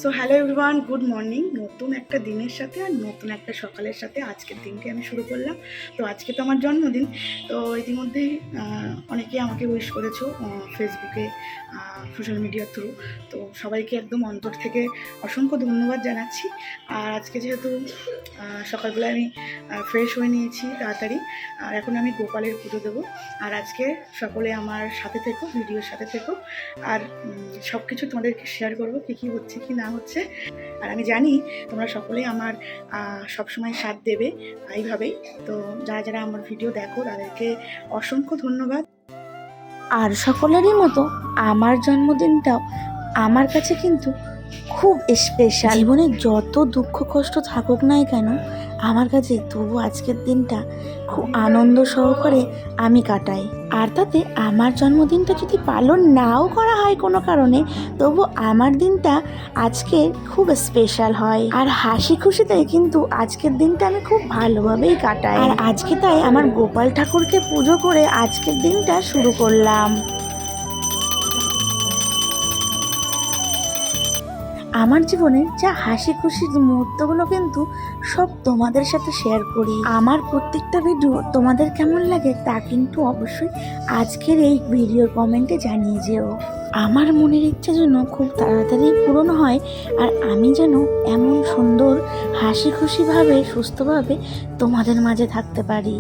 So hello everyone, good morning. নতুন একটা দিনের সাথে আর নতুন একটা সকালের সাথে আজকের দিনকে আমি শুরু করলাম। তো আজকে তো আমার জন্মদিন। তো ইতিমধ্যেই অনেকেই আমাকে উইশ করেছো ফেসবুকে, সোশ্যাল মিডিয়ার থ্রু। তো সবাইকে একদম অন্তর থেকে অসংখ্য ধন্যবাদ জানাচ্ছি। আর আজকে যেহেতু সকালবেলায় আমি ফ্রেশ হয়ে নিয়েছি তাড়াতাড়ি, আর এখন আমি গোপালের পুজো দেবো। আর আজকে সকলে আমার সাথে থেকো, ভিডিওর সাথে থেকো, আর সব কিছু তোমাদেরকে শেয়ার করবো কী কী হচ্ছে কি না হচ্ছে। আর আমি জানি তোমরা সকলেই আমার সবসময় সাথ দেবে এইভাবেই। তো যারা যারা আমার ভিডিও দেখো তাদেরকে অসংখ্য ধন্যবাদ। আর সকলেরই মতো আমার জন্মদিনটাও আমার কাছে কিন্তু খুব স্পেশাল। জীবনে যত দুঃখ কষ্ট থাকুক নাই কেন, আমার কাছে তবু আজকের দিনটা খুব আনন্দ সহকারে আমি কাটাই। আর তাতে আমার জন্মদিনটা যদি পালন নাও করা হয় কোনো কারণে, তবু আমার দিনটা আজকে খুব স্পেশাল হয়। আর হাসি খুশিতে কিন্তু আজকের দিনটা আমি খুব ভালোভাবেই কাটাই। আর আজকে তাই আমার গোপাল ঠাকুরকে পুজো করে আজকের দিনটা শুরু করলাম। আমার জীবনের যা হাসি খুশির মুহূর্তগুলো কিন্তু সব তোমাদের সাথে শেয়ার করি। আমার প্রত্যেকটা ভিডিও তোমাদের কেমন লাগে তা কিন্তু অবশ্যই আজকের এই ভিডিওর কমেন্টে জানিয়ে যেও। আমার মনের ইচ্ছা যেন খুব তাড়াতাড়ি পূরণ হয়, আর আমি যেন এমন সুন্দর হাসি খুশিভাবে সুস্থভাবে তোমাদের মাঝে থাকতে পারি।